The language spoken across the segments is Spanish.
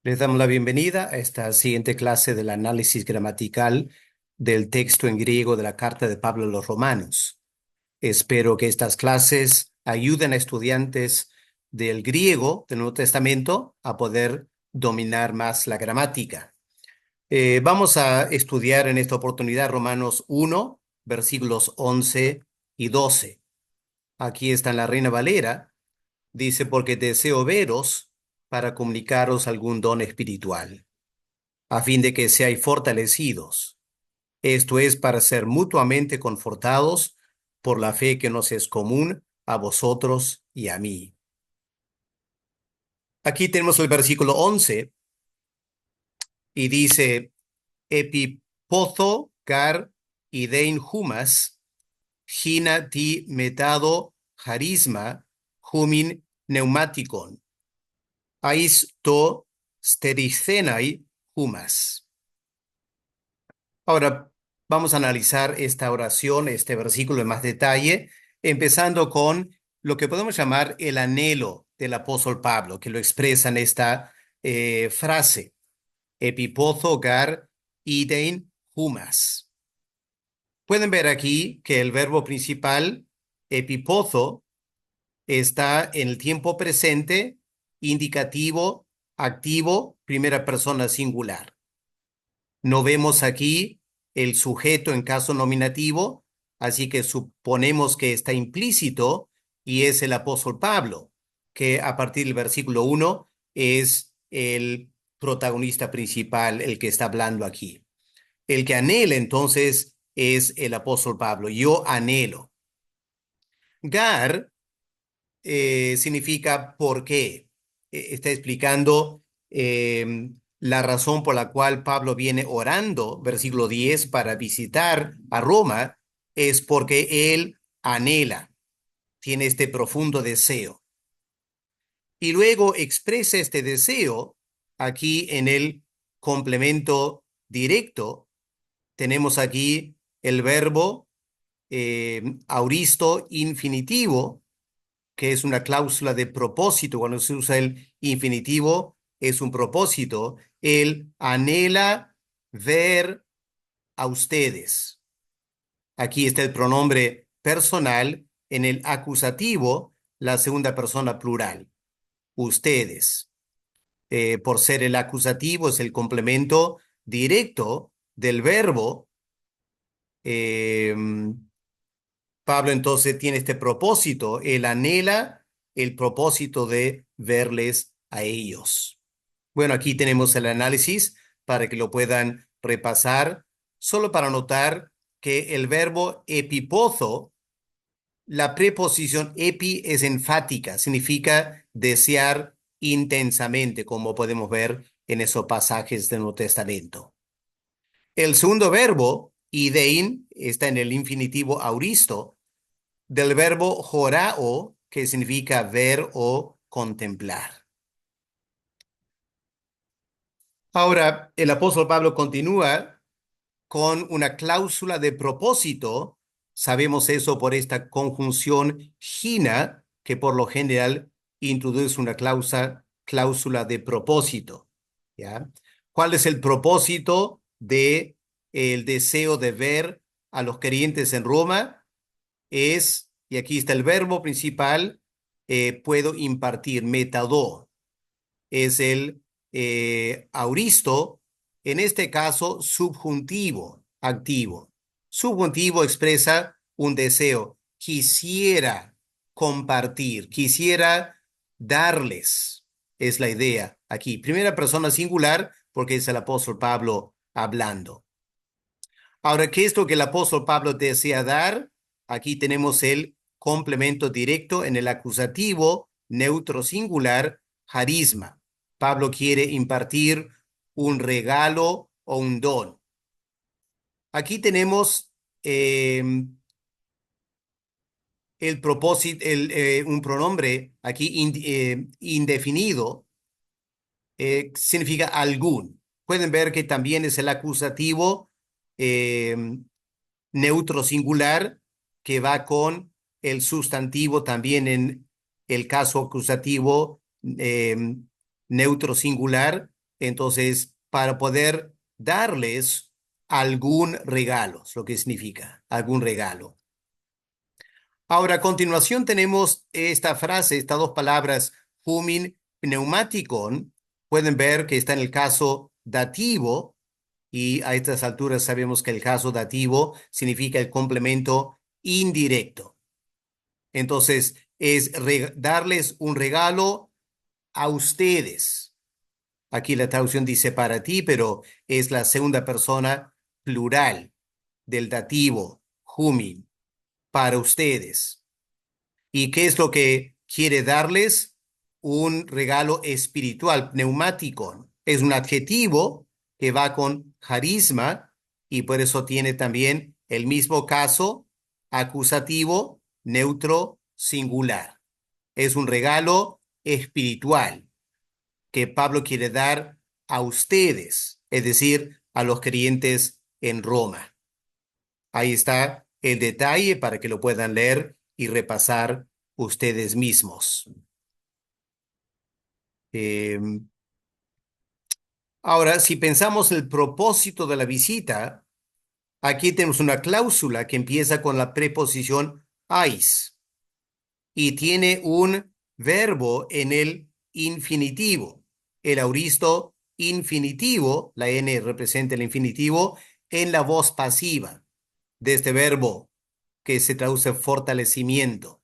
Les damos la bienvenida a esta siguiente clase del análisis gramatical del texto en griego de la carta de Pablo a los Romanos. Espero que estas clases ayuden a estudiantes del griego del Nuevo Testamento a poder dominar más la gramática. Vamos a estudiar en esta oportunidad Romanos 1, versículos 11 y 12. Aquí está en la Reina Valera. Dice, porque deseo veros para comunicaros algún don espiritual, a fin de que seáis fortalecidos. Esto es para ser mutuamente confortados por la fe que nos es común a vosotros y a mí. Aquí tenemos el versículo 11 y dice, epipozo gar idein humas, gina ti metado charisma, humin neumaticon, ais to sterichenai humas. Ahora vamos a analizar esta oración, este versículo en más detalle, empezando con lo que podemos llamar el anhelo del apóstol Pablo, que lo expresa en esta frase, epipozo gar idein humas. Pueden ver aquí que el verbo principal, epipozo, está en el tiempo presente, indicativo, activo, primera persona singular. No vemos aquí el sujeto en caso nominativo, así que suponemos que está implícito y es el apóstol Pablo, que a partir del versículo 1 es el protagonista principal, el que está hablando aquí. El que anhela entonces es el apóstol Pablo. Yo anhelo. Gar significa por qué. Está explicando la razón por la cual Pablo viene orando, versículo 10, para visitar a Roma, es porque él anhela, tiene este profundo deseo. Y luego expresa este deseo aquí en el complemento directo. Tenemos aquí el verbo auristo infinitivo, que es una cláusula de propósito. Cuando se usa el infinitivo, es un propósito. Él anhela ver a ustedes. Aquí está el pronombre personal en el acusativo, la segunda persona plural. Ustedes. Por ser el acusativo, es el complemento directo del verbo. Eh, Pablo entonces tiene este propósito, él anhela el propósito de verles a ellos. Bueno, aquí tenemos el análisis para que lo puedan repasar, solo para notar que el verbo epipozo, la preposición epi es enfática, significa desear intensamente, como podemos ver en esos pasajes del Nuevo Testamento. El segundo verbo, idein, está en el infinitivo auristo, del verbo jorao, que significa ver o contemplar. Ahora, el apóstol Pablo continúa con una cláusula de propósito. Sabemos eso por esta conjunción gina, que por lo general introduce una cláusula de propósito. ¿Ya? ¿Cuál es el propósito de el deseo de ver a los creyentes en Roma? Es, y aquí está el verbo principal, puedo impartir, metadó, es el auristo, en este caso subjuntivo, activo. Subjuntivo expresa un deseo, quisiera compartir, quisiera darles, es la idea aquí. Primera persona singular, porque es el apóstol Pablo hablando. Ahora, ¿qué es lo que el apóstol Pablo desea dar? Aquí tenemos el complemento directo en el acusativo neutro singular, carisma. Pablo quiere impartir un regalo o un don. Aquí tenemos el propósito, un pronombre aquí indefinido, significa algún. Pueden ver que también es el acusativo eh, neutro singular que va con el sustantivo también en el caso acusativo neutro singular, Entonces, para poder darles algún regalo, es lo que significa, algún regalo. Ahora, a continuación tenemos esta frase, estas dos palabras, humin pneumaticon. Pueden ver que está en el caso dativo y a estas alturas sabemos que el caso dativo significa el complemento indirecto. Entonces, es darles un regalo a ustedes. Aquí la traducción dice para ti, pero es la segunda persona plural del dativo, humin, para ustedes. ¿Y qué es lo que quiere darles? Un regalo espiritual, pneumático. Es un adjetivo que va con carisma y por eso tiene también el mismo caso acusativo, neutro, singular. Es un regalo espiritual que Pablo quiere dar a ustedes, es decir, a los creyentes en Roma. Ahí está el detalle para que lo puedan leer y repasar ustedes mismos. Eh, Ahora, si pensamos el propósito de la visita, aquí tenemos una cláusula que empieza con la preposición ais y tiene un verbo en el infinitivo. El auristo infinitivo, la N representa el infinitivo, en la voz pasiva de este verbo que se traduce fortalecimiento.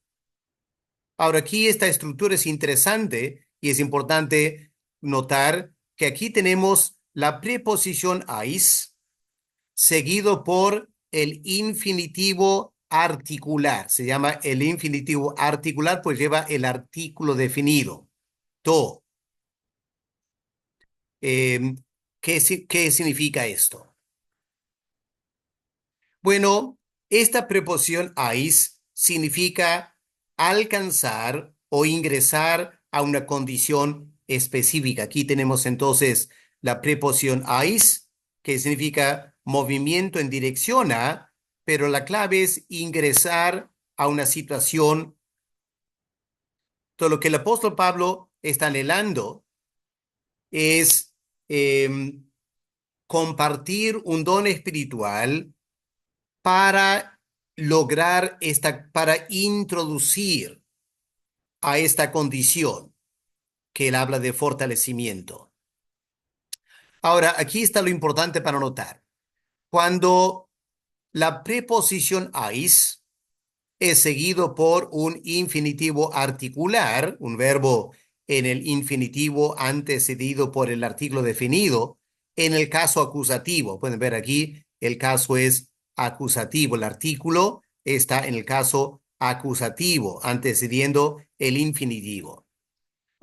Ahora, aquí esta estructura es interesante y es importante notar que aquí tenemos la preposición ais seguido por el infinitivo articular. Se llama el infinitivo articular, pues lleva el artículo definido, to. ¿Qué significa esto? Bueno, esta preposición ais significa alcanzar o ingresar a una condición específica. Aquí tenemos entonces la preposición ais, que significa movimiento en dirección a, pero la clave es ingresar a una situación. Todo lo que el apóstol Pablo está anhelando es em, compartir un don espiritual para lograr para introducir a esta condición que él habla de fortalecimiento. Ahora, aquí está lo importante para notar. Cuando la preposición ais es seguido por un infinitivo articular, un verbo en el infinitivo antecedido por el artículo definido, en el caso acusativo, pueden ver aquí, el caso es acusativo, el artículo está en el caso acusativo, antecediendo el infinitivo.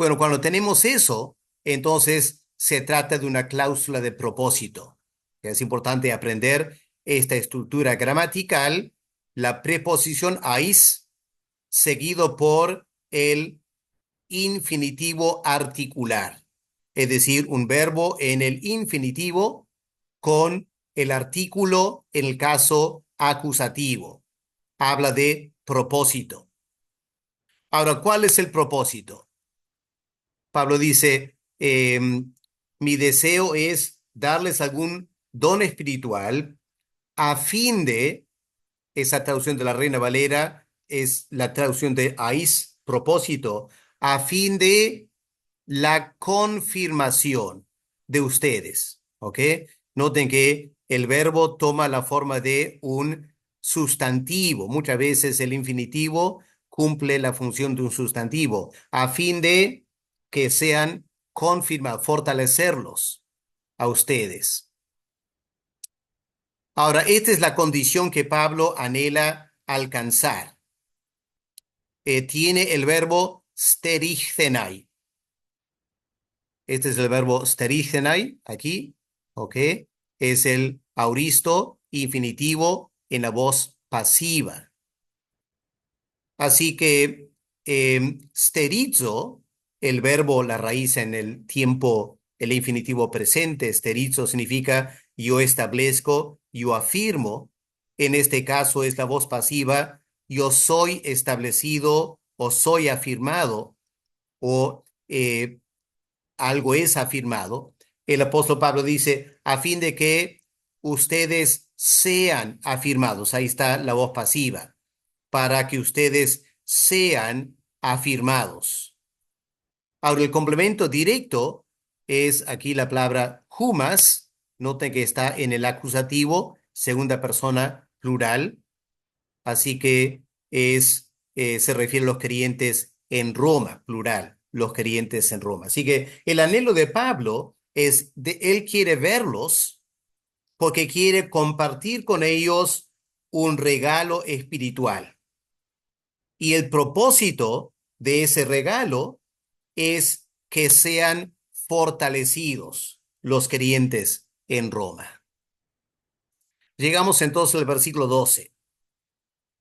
Bueno, cuando tenemos eso, entonces se trata de una cláusula de propósito. Es importante aprender esta estructura gramatical, la preposición ais, seguido por el infinitivo articular, es decir, un verbo en el infinitivo con el artículo en el caso acusativo. Habla de propósito. Ahora, ¿cuál es el propósito? Pablo dice, mi deseo es darles algún don espiritual a fin de, esa traducción de la Reina Valera es la traducción de ais, propósito, a fin de la confirmación de ustedes, ¿ok? Noten que el verbo toma la forma de un sustantivo. Muchas veces el infinitivo cumple la función de un sustantivo, a fin de que sean confirmados, fortalecerlos a ustedes. Ahora, esta es la condición que Pablo anhela alcanzar. Tiene el verbo sterichtenai. Este es el verbo sterichtenai, aquí, ¿ok? Es el auristo infinitivo en la voz pasiva. Así que sterizo, el verbo, la raíz en el tiempo, el infinitivo presente, sterizo significa yo establezco, yo afirmo. En este caso es la voz pasiva, yo soy establecido o soy afirmado o algo es afirmado. el apóstol Pablo dice, a fin de que ustedes sean afirmados. Ahí está la voz pasiva, para que ustedes sean afirmados. Ahora, el complemento directo es aquí la palabra humas. Noten que está en el acusativo, segunda persona plural. Así que se refiere a los creyentes en Roma, plural, los creyentes en Roma. Así que el anhelo de Pablo él quiere verlos porque quiere compartir con ellos un regalo espiritual. Y el propósito de ese regalo es que sean fortalecidos los creyentes en Roma. Llegamos entonces al versículo 12.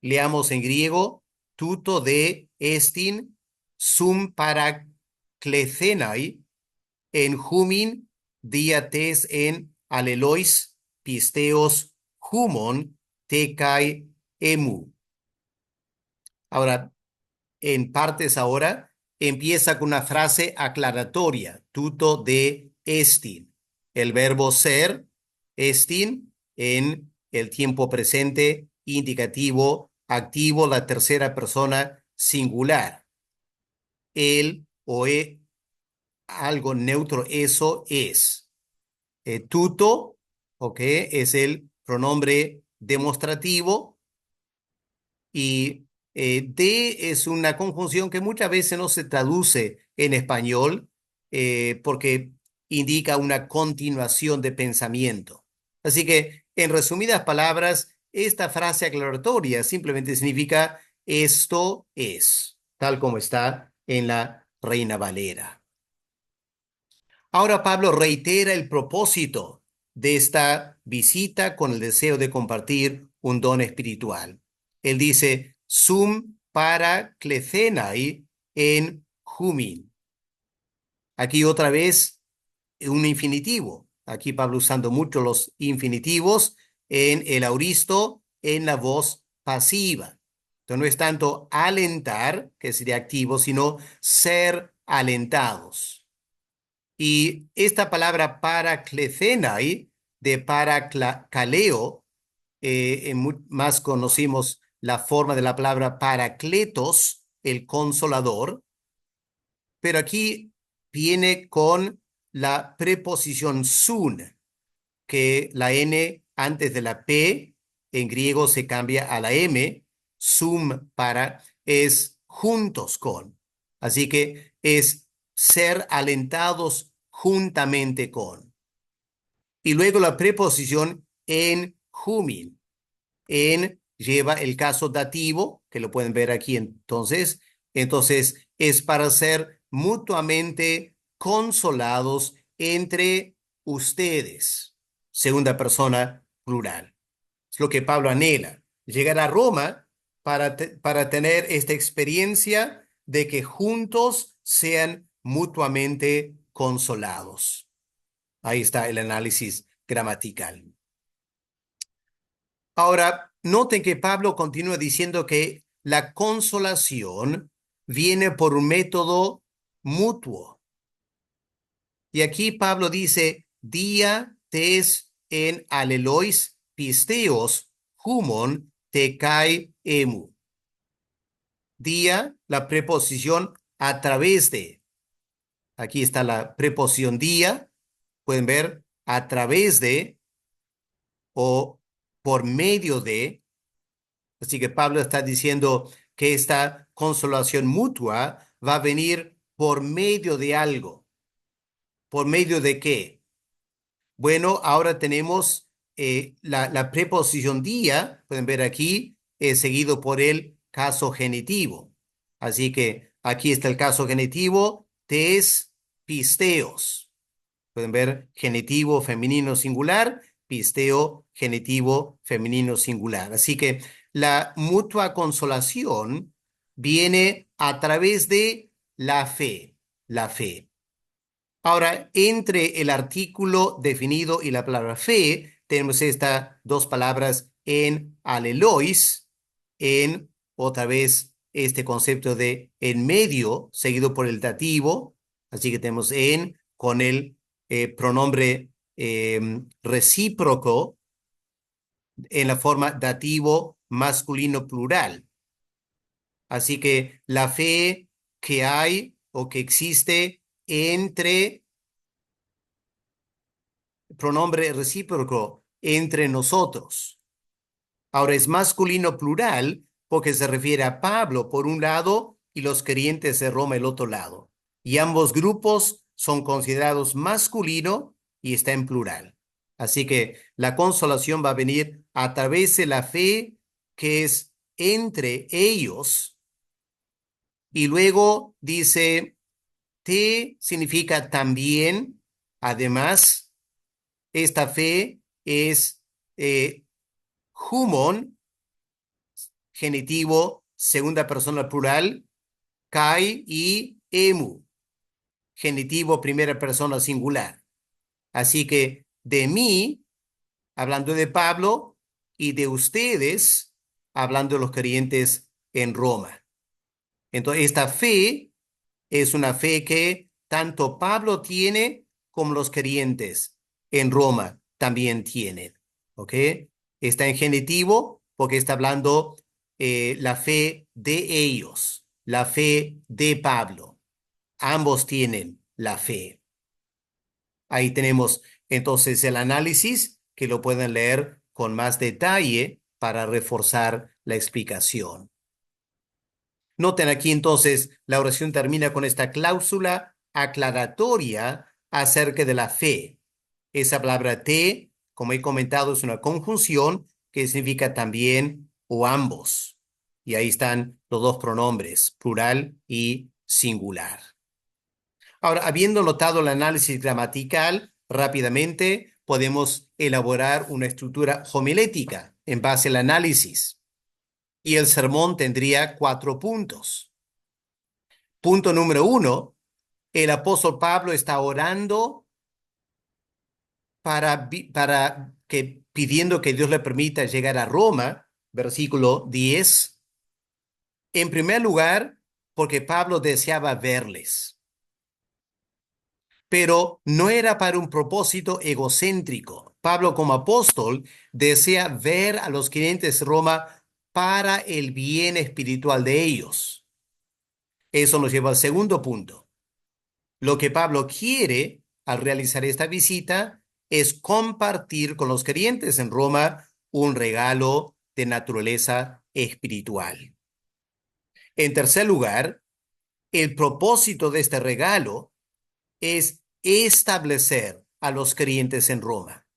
Leamos en griego, tuto de estin sum paraklethenai en humin diates en alelois pisteos humon tekai emu. Ahora, en partes ahora, empieza con una frase aclaratoria, tuto de estin. El verbo ser, estin, en el tiempo presente, indicativo, activo, la tercera persona singular. El o algo neutro, eso es. Tuto, ok, es el pronombre demostrativo y de es una conjunción que muchas veces no se traduce en español porque indica una continuación de pensamiento. Así que, en resumidas palabras, esta frase aclaratoria simplemente significa esto es, tal como está en la Reina Valera. Ahora Pablo reitera el propósito de esta visita con el deseo de compartir un don espiritual. Él dice, sum para clecenai en humin. Aquí otra vez un infinitivo. Aquí Pablo usando mucho los infinitivos en el auristo, en la voz pasiva. Entonces no es tanto alentar, que sería activo, sino ser alentados. Y esta palabra paraclecenai, de paracaleo, más conocimos la forma de la palabra paracletos, el consolador, pero aquí viene con la preposición sun, que la N antes de la P en griego se cambia a la M, sum para, es juntos con. Así que es ser alentados juntamente con. Y luego la preposición en humin. En lleva el caso dativo, que lo pueden ver aquí entonces. Entonces es para ser mutuamente consolados entre ustedes. Segunda persona plural. Es lo que Pablo anhela. Llegar a Roma para tener esta experiencia de que juntos sean mutuamente consolados. Ahí está el análisis gramatical. Ahora, noten que Pablo continúa diciendo que la consolación viene por un método mutuo. Y aquí Pablo dice, dia tes en alelois pisteos humon te cae emu. Dia, la preposición a través de. Aquí está la preposición dia. Pueden ver a través de o por medio de. Así que Pablo está diciendo que esta consolación mutua va a venir por medio de algo. ¿Por medio de qué? Bueno, ahora tenemos la preposición día, pueden ver aquí, seguido por el caso genitivo. Así que aquí está el caso genitivo, tes pisteos. Pueden ver genitivo femenino singular, pisteo genitivo femenino singular. Así que la mutua consolación viene a través de la fe, la fe. Ahora, entre el artículo definido y la palabra fe, tenemos estas dos palabras en alelois, en otra vez este concepto de en medio, seguido por el dativo. Así que tenemos en con el pronombre recíproco en la forma dativo masculino plural. Así que la fe que hay o que existe entre pronombre recíproco entre nosotros. Ahora es masculino plural porque se refiere a Pablo por un lado y los creyentes de Roma el otro lado. Y ambos grupos son considerados masculino y está en plural. Así que la consolación va a venir a través de la fe que es entre ellos. Y luego dice, te significa también, además, esta fe es humon, genitivo, segunda persona plural, kai y emu, genitivo, primera persona singular. Así que de mí, hablando de Pablo, y de ustedes, hablando de los creyentes en Roma. Entonces, esta fe es una fe que tanto Pablo tiene como los creyentes en Roma también tienen. ¿Ok? Está en genitivo porque está hablando la fe de ellos, la fe de Pablo. Ambos tienen la fe. Ahí tenemos entonces el análisis que lo pueden leer con más detalle para reforzar la explicación. Noten aquí entonces, la oración termina con esta cláusula aclaratoria acerca de la fe. Esa palabra te, como he comentado, es una conjunción que significa también o ambos. Y ahí están los dos pronombres, plural y singular. Ahora, habiendo notado el análisis gramatical, rápidamente podemos elaborar una estructura homilética en base al análisis. Y el sermón tendría 4 puntos. Punto número 1, el apóstol Pablo está orando pidiendo que Dios le permita llegar a Roma, versículo 10. En primer lugar, porque Pablo deseaba verles, pero no era para un propósito egocéntrico. Pablo como apóstol desea ver a los creyentes de Roma para el bien espiritual de ellos. Eso nos lleva al segundo punto. Lo que Pablo quiere al realizar esta visita es compartir con los creyentes en Roma un regalo de naturaleza espiritual. En tercer lugar, el propósito de este regalo es establecer a los creyentes en Roma,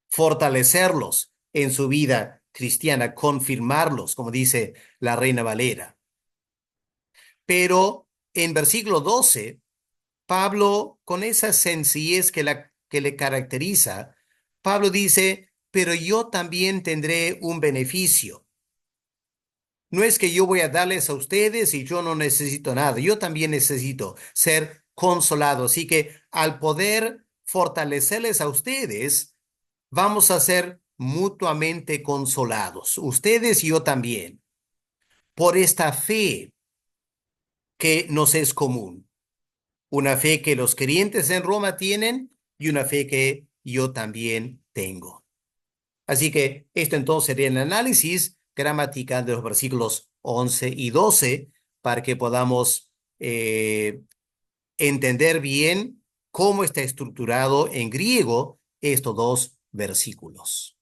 fortalecerlos en su vida cristiana, confirmarlos, como dice la Reina Valera. Pero en versículo 12, Pablo, con esa sencillez que le caracteriza, Pablo dice, pero yo también tendré un beneficio. No es que yo voy a darles a ustedes y yo no necesito nada. Yo también necesito ser consolado. Así que al poder fortalecerles a ustedes, vamos a ser mutuamente consolados. Ustedes y yo también. Por esta fe que nos es común. Una fe que los creyentes en Roma tienen y una fe que yo también tengo. Así que esto entonces sería el análisis gramatical de los versículos 11 y 12 para que podamos entender bien cómo está estructurado en griego estos dos versículos.